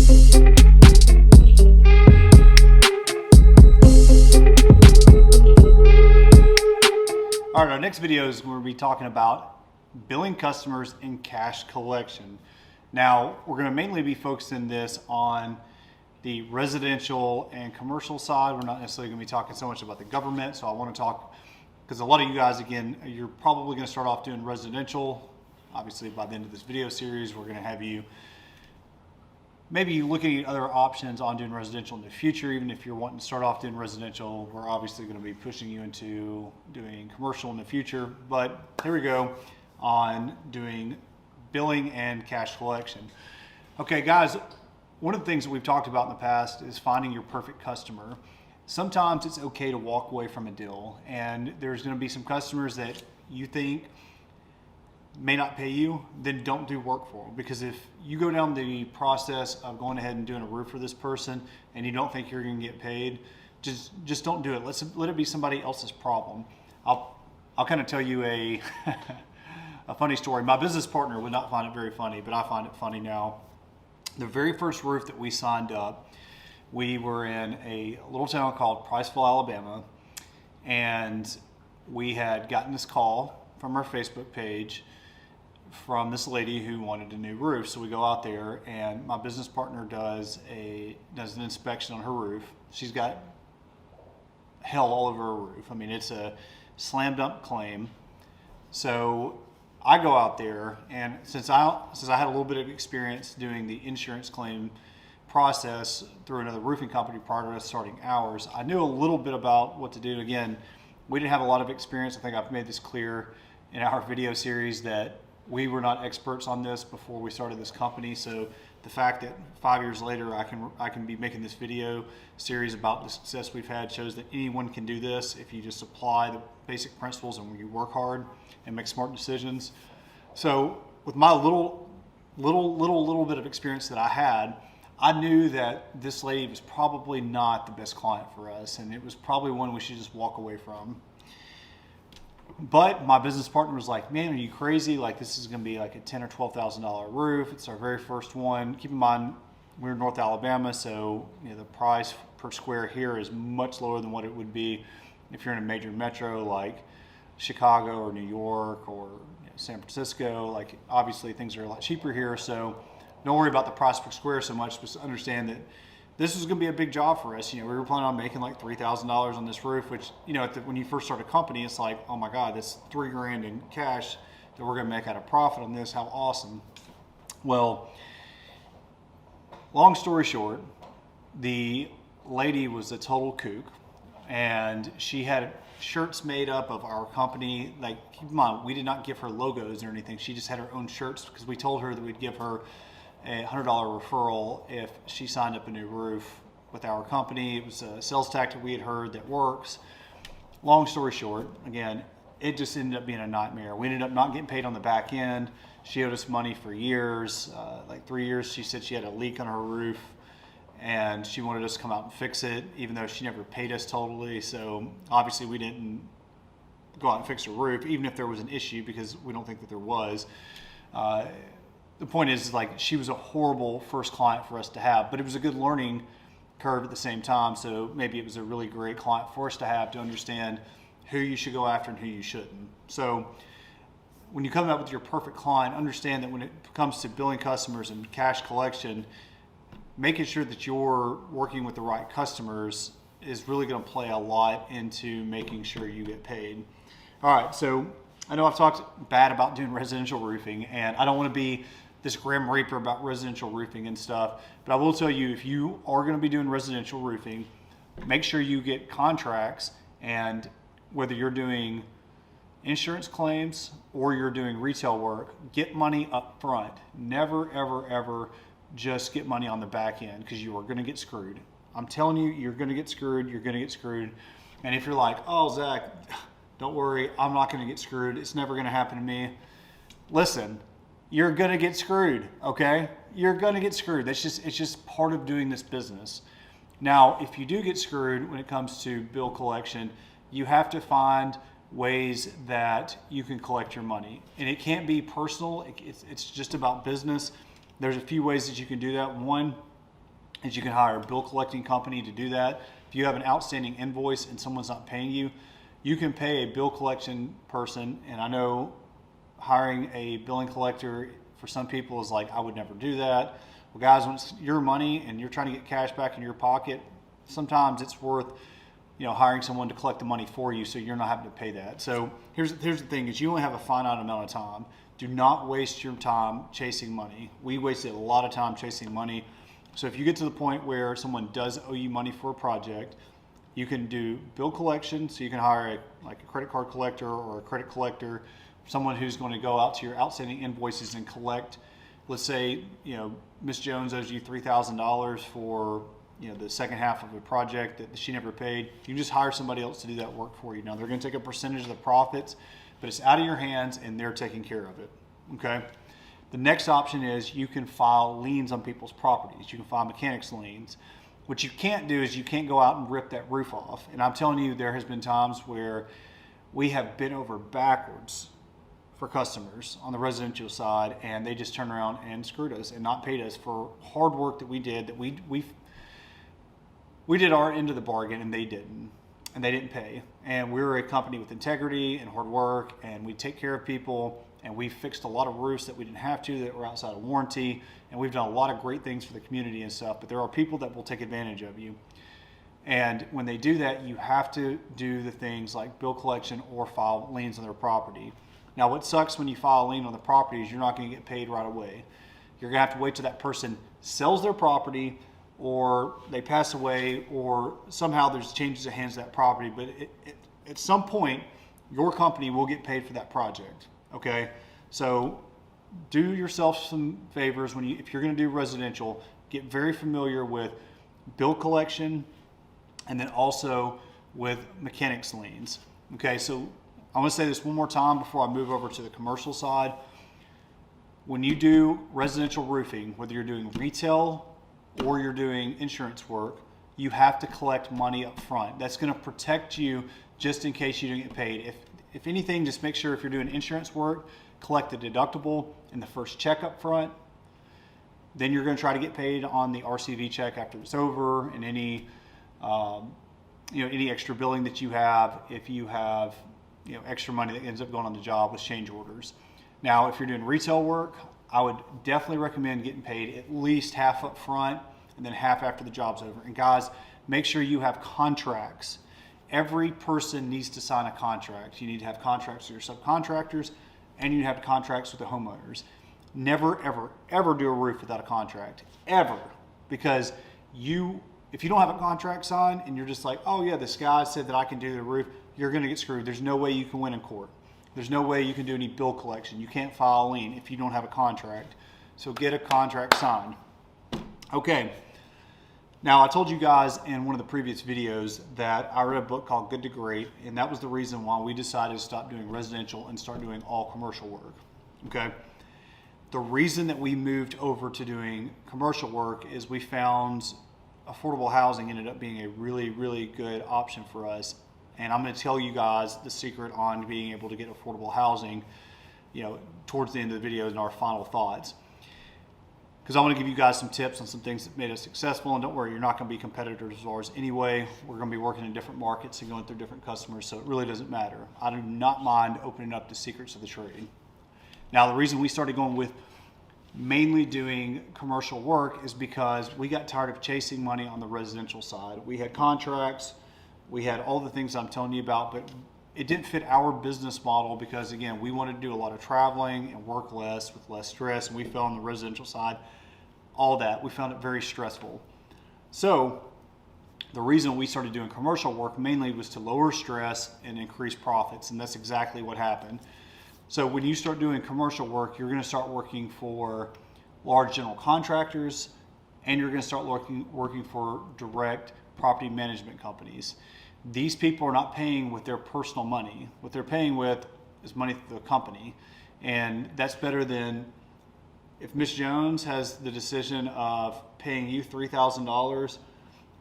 All right, our next video is going to be talking about billing customers and cash collection. Now, we're going to mainly be focusing this on the residential and commercial side. We're not necessarily going to be talking so much about the government. So I want to talk, because a lot of you guys, again, you're probably going to start off doing residential. Obviously, by the end of this video series, we're going to have you maybe looking at other options on doing residential in the future. Even if you're wanting to start off doing residential, we're obviously going to be pushing you into doing commercial in the future. But here we go on doing billing and cash collection. Okay, guys, one of the things that we've talked about in the past is finding your perfect customer. Sometimes it's okay to walk away from a deal, and there's going to be some customers that you think may not pay you, then don't do work for them. Because if you go down the process of going ahead and doing a roof for this person and you don't think you're going to get paid, just don't do it. Let it be somebody else's problem. I'll kind of tell you a funny story. My business partner would not find it very funny, but I find it funny now. The very first roof that we signed up, we were in a little town called Priceville, Alabama, and we had gotten this call from our Facebook page from this lady who wanted a new roof. So we go out there, and my business partner does an inspection on her roof. She's got hell all over her roof. I mean, it's a slam dunk claim. So I go out there, and since I had a little bit of experience doing the insurance claim process through another roofing company prior to us starting ours, I knew a little bit about what to do. Again, we didn't have a lot of experience. I think I've made this clear in our video series that we were not experts on this before we started this company. So the fact that 5 years later I can be making this video series about the success we've had shows that anyone can do this if you just apply the basic principles and you work hard and make smart decisions. So with my little bit of experience that I had, I knew that this lady was probably not the best client for us, and it was probably one we should just walk away from. But my business partner was like, man, are you crazy? Like, this is going to be like a $10,000 or $12,000 roof. It's our very first one. Keep in mind, we're in North Alabama, so the price per square here is much lower than what it would be if you're in a major metro like Chicago or New York or San Francisco. Like, obviously things are a lot cheaper here, so don't worry about the price per square so much, but understand that this is going to be a big job for us. We were planning on making like $3,000 on this roof, which, when you first start a company, it's like, oh my God, that's $3,000 in cash that we're going to make out of profit on this. How awesome. Well, long story short, the lady was a total kook, and she had shirts made up of our company. Like, keep in mind, we did not give her logos or anything. She just had her own shirts because we told her that we'd give her a $100 referral if she signed up a new roof with our company. It was a sales tactic we had heard that works. Long story short, again, it just ended up being a nightmare. We ended up not getting paid on the back end. She owed us money for years, like 3 years. She said she had a leak on her roof, and she wanted us to come out and fix it, even though she never paid us totally. So obviously we didn't go out and fix her roof, even if there was an issue, because we don't think that there was. The point is, like, she was a horrible first client for us to have, but it was a good learning curve at the same time. So maybe it was a really great client for us to have to understand who you should go after and who you shouldn't. So when you come up with your perfect client, understand that when it comes to billing customers and cash collection, making sure that you're working with the right customers is really going to play a lot into making sure you get paid. All right, so I know I've talked bad about doing residential roofing, and I don't want to be this grim reaper about residential roofing and stuff, but I will tell you, if you are going to be doing residential roofing, make sure you get contracts, and whether you're doing insurance claims or you're doing retail work, get money up front. Never, ever, ever just get money on the back end, because you are going to get screwed. I'm telling you, you're going to get screwed. You're going to get screwed. And if you're like, oh, Zach, don't worry, I'm not going to get screwed, it's never going to happen to me. Listen, you're going to get screwed, okay? You're going to get screwed. It's just part of doing this business. Now, if you do get screwed when it comes to bill collection, you have to find ways that you can collect your money. And it can't be personal. It's just about business. There's a few ways that you can do that. One, is you can hire a bill collecting company to do that. If you have an outstanding invoice and someone's not paying you, you can pay a bill collection person. And I know hiring a billing collector for some people is like, I would never do that. Well, guys, when it's your money and you're trying to get cash back in your pocket, sometimes it's worth, hiring someone to collect the money for you so you're not having to pay that. So here's the thing is you only have a finite amount of time. Do not waste your time chasing money. We wasted a lot of time chasing money. So if you get to the point where someone does owe you money for a project, you can do bill collection. So you can hire a credit card collector or a credit collector, someone who's going to go out to your outstanding invoices and collect. Let's say, Miss Jones owes you $3,000 for, the second half of a project that she never paid. You can just hire somebody else to do that work for you. Now they're going to take a percentage of the profits, but it's out of your hands and they're taking care of it. Okay. The next option is you can file liens on people's properties. You can file mechanics liens. What you can't do is you can't go out and rip that roof off. And I'm telling you, there has been times where we have been over backwards for customers on the residential side, and they just turned around and screwed us and not paid us for hard work that we did, that we did our end of the bargain and they didn't pay. And we're a company with integrity and hard work, and we take care of people, and we fixed a lot of roofs that we didn't have to, that were outside of warranty, and we've done a lot of great things for the community and stuff. But there are people that will take advantage of you, and when they do that, you have to do the things like bill collection or file liens on their property. Now, what sucks when you file a lien on the property is you're not going to get paid right away. You're going to have to wait till that person sells their property, or they pass away, or somehow there's changes of hands to that property. But at some point, your company will get paid for that project. Okay, so do yourself some favors if you're going to do residential. Get very familiar with bill collection, and then also with mechanics liens. Okay, so I'm going to say this one more time before I move over to the commercial side. When you do residential roofing, whether you're doing retail or you're doing insurance work, you have to collect money up front. That's going to protect you just in case you don't get paid. If anything, just make sure if you're doing insurance work, collect the deductible in the first check up front. Then you're going to try to get paid on the RCV check after it's over, and any extra billing that you have, if you have extra money that ends up going on the job with change orders. Now, if you're doing retail work, I would definitely recommend getting paid at least half up front and then half after the job's over. And guys, make sure you have contracts. Every person needs to sign a contract. You need to have contracts with your subcontractors, and you have contracts with the homeowners. Never, ever, ever do a roof without a contract, ever. Because if you don't have a contract signed and you're just like, oh yeah, this guy said that I can do the roof, you're going to get screwed. There's no way you can win in court. There's no way you can do any bill collection. You can't file a lien if you don't have a contract. So get a contract signed. Okay. Now, I told you guys in one of the previous videos that I read a book called Good to Great, and that was the reason why we decided to stop doing residential and start doing all commercial work. Okay. The reason that we moved over to doing commercial work is we found affordable housing ended up being a really, really good option for us. And I'm going to tell you guys the secret on being able to get affordable housing, towards the end of the video in our final thoughts. Because I want to give you guys some tips on some things that made us successful. And don't worry, you're not going to be competitors of ours anyway. We're going to be working in different markets and going through different customers, so it really doesn't matter. I do not mind opening up the secrets of the trade. Now, the reason we started going with mainly doing commercial work is because we got tired of chasing money on the residential side. We had contracts. We had all the things I'm telling you about, but it didn't fit our business model because, again, we wanted to do a lot of traveling and work less with less stress, and we fell on the residential side. All that, we found it very stressful. So the reason we started doing commercial work mainly was to lower stress and increase profits, and that's exactly what happened. So when you start doing commercial work, you're going to start working for large general contractors, and you're going to start working for direct property management companies. These people are not paying with their personal money. What they're paying with is money through the company. And that's better than if Miss Jones has the decision of paying you $3,000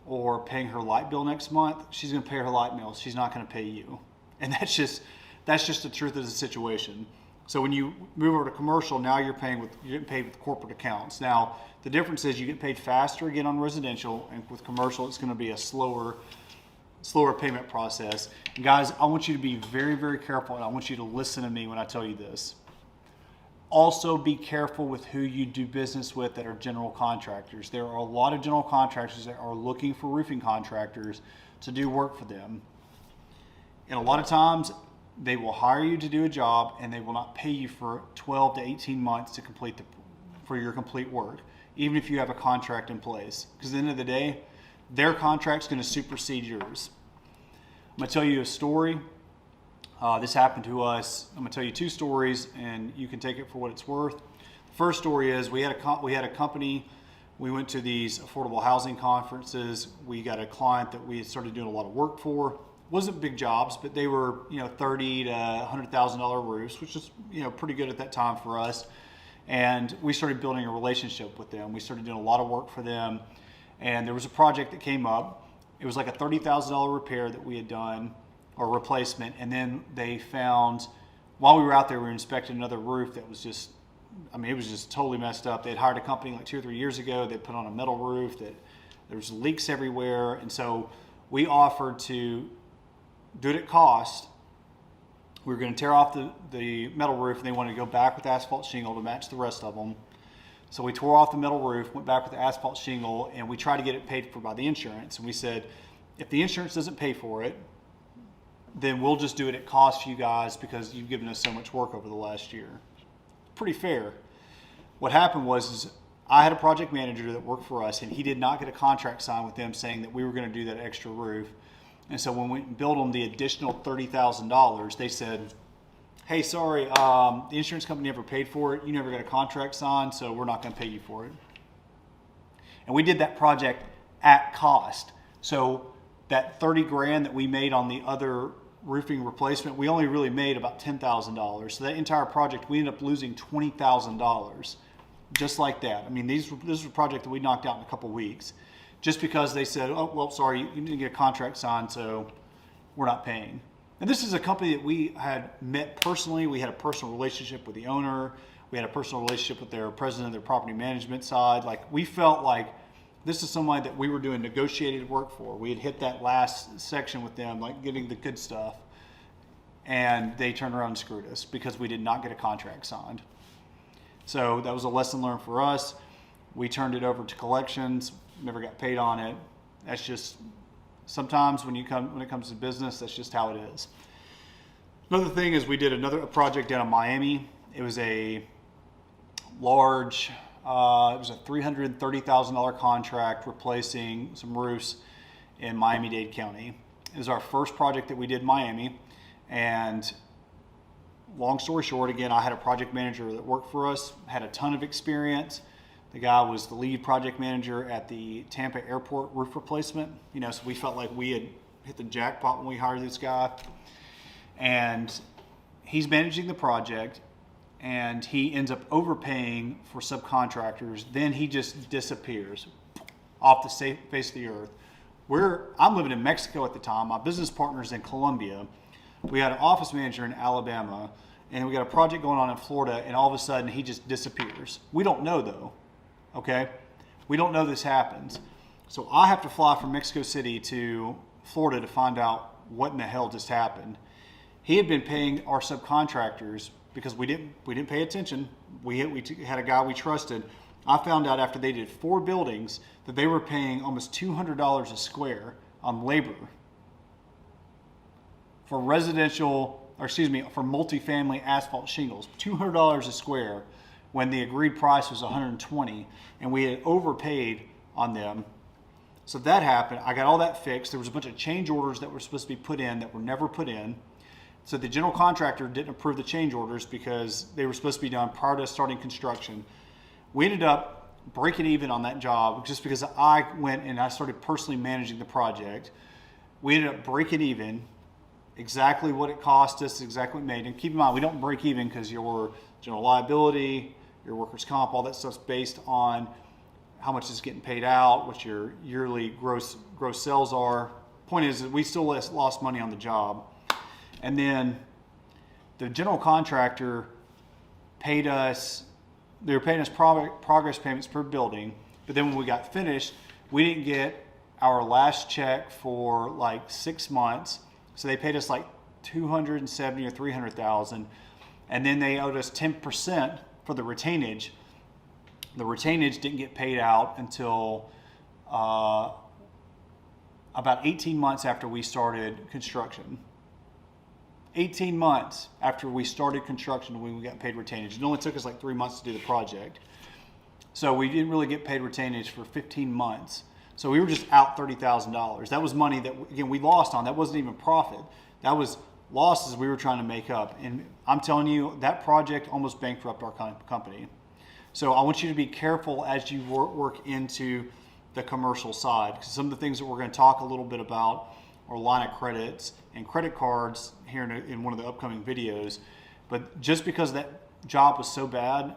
or paying her light bill next month, she's going to pay her light bill. She's not going to pay you. And that's just the truth of the situation. So when you move over to commercial, now you're getting paid with corporate accounts. Now the difference is you get paid faster again on residential, and with commercial it's going to be a slower payment process. And guys, I want you to be very, very careful, and I want you to listen to me when I tell you this. Also be careful with who you do business with that are general contractors. There are a lot of general contractors that are looking for roofing contractors to do work for them. And a lot of times they will hire you to do a job and they will not pay you for 12 to 18 months to for your complete work, even if you have a contract in place. Because at the end of the day, their contract's going to supersede yours. I'm going to tell you a story. This happened to us. I'm going to tell you two stories, and you can take it for what it's worth. The first story is we had a company. We went to these affordable housing conferences. We got a client that we had started doing a lot of work for. Wasn't big jobs, but they were $30,000 to $100,000 roofs, which is pretty good at that time for us. And we started building a relationship with them. We started doing a lot of work for them. And there was a project that came up. It was like a $30,000 repair that we had done, or replacement. And then they found, while we were out there, we were inspecting another roof that was just, it was just totally messed up. They'd hired a company like 2 or 3 years ago. They put on a metal roof that there was leaks everywhere. And so we offered to do it at cost. We were going to tear off the metal roof, and they wanted to go back with asphalt shingle to match the rest of them. So we tore off the metal roof, went back with the asphalt shingle, and we tried to get it paid for by the insurance. And we said, if the insurance doesn't pay for it, then we'll just do it at cost for you guys because you've given us so much work over the last year. Pretty fair. What happened was I had a project manager that worked for us, and he did not get a contract signed with them saying that we were going to do that extra roof. And so when we billed them the additional $30,000, they said, hey, sorry, the insurance company never paid for it. You never got a contract signed, so we're not going to pay you for it. And we did that project at cost. So that 30 grand that we made on the other roofing replacement, we only really made about $10,000. So that entire project, we ended up losing $20,000, just like that. This was a project that we knocked out in a couple of weeks, just because they said, oh, well, sorry, you didn't get a contract signed, so we're not paying. And this is a company that we had met personally. We had a personal relationship with the owner. We had a personal relationship with their president of their property management side. Like, we felt like this is somebody that we were doing negotiated work for. We had hit that last section with them, like getting the good stuff. And they turned around and screwed us because we did not get a contract signed. So that was a lesson learned for us. We turned it over to collections, never got paid on it. That's just, sometimes when it comes to business, that's just how it is. Another thing is we did a project down in Miami. It was a large, it was a $330,000 contract replacing some roofs in Miami-Dade County. It was our first project that we did in Miami. And long story short, again, I had a project manager that worked for us, had a ton of experience. The guy was the lead project manager at the Tampa airport roof replacement. So we felt like we had hit the jackpot when we hired this guy. And he's managing the project, and he ends up overpaying for subcontractors. Then he just disappears off the face of the earth. I'm living in Mexico at the time. My business partner's in Colombia. We had an office manager in Alabama, and we got a project going on in Florida, and all of a sudden he just disappears. We don't know though, okay? We don't know this happens. So I have to fly from Mexico City to Florida to find out what in the hell just happened. He had been paying our subcontractors because we didn't pay attention. We had a guy we trusted. I found out after they did 4 buildings that they were paying almost $200 a square on labor for for multifamily asphalt shingles, $200 a square when the agreed price was $120, and we had overpaid on them. So that happened. I got all that fixed. There was a bunch of change orders that were supposed to be put in that were never put in. So the general contractor didn't approve the change orders because they were supposed to be done prior to starting construction. We ended up breaking even on that job just because I went and I started personally managing the project. We ended up breaking even, exactly what it cost us, exactly what it made. And keep in mind, we don't break even because your general liability, your workers' comp, all that stuff's based on how much is getting paid out, what your yearly gross sales are. Point is that we still lost money on the job. And then the general contractor paid us, they were paying us progress payments per building, but then when we got finished, we didn't get our last check for like 6 months. So they paid us like 270 or 300,000, and then they owed us 10% for the retainage. The retainage didn't get paid out until about 18 months after we started construction. 18 months after we started construction when we got paid retainage. It only took us like 3 months to do the project. So we didn't really get paid retainage for 15 months. So we were just out $30,000. That was money that, again, we lost on. That wasn't even profit. That was losses we were trying to make up. And I'm telling you, that project almost bankrupted our company. So I want you to be careful as you work into the commercial side, because some of the things that we're going to talk a little bit about are line of credits and credit cards here in one of the upcoming videos. But just because that job was so bad,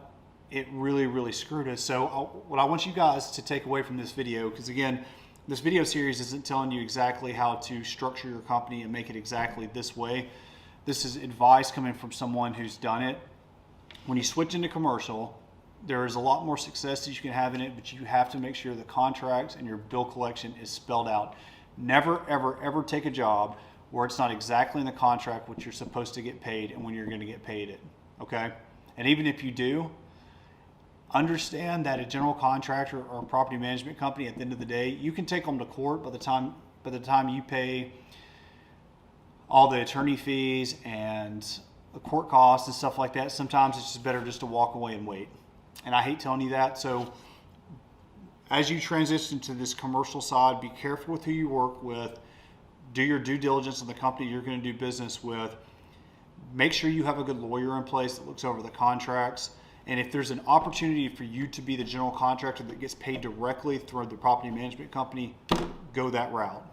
it really, really screwed us. So what I want you guys to take away from this video, because again, this video series isn't telling you exactly how to structure your company and make it exactly this way. This is advice coming from someone who's done it. When you switch into commercial, there is a lot more success that you can have in it, but you have to make sure the contracts and your bill collection is spelled out. Never, ever, ever take a job where it's not exactly in the contract what you're supposed to get paid and when you're going to get paid it, okay? And even if you do, understand that a general contractor or a property management company, at the end of the day, you can take them to court by the time you pay all the attorney fees and the court costs and stuff like that. Sometimes it's just better just to walk away and wait. And I hate telling you that. So as you transition to this commercial side, be careful with who you work with. Do your due diligence on the company you're going to do business with. Make sure you have a good lawyer in place that looks over the contracts. And if there's an opportunity for you to be the general contractor that gets paid directly through the property management company, go that route.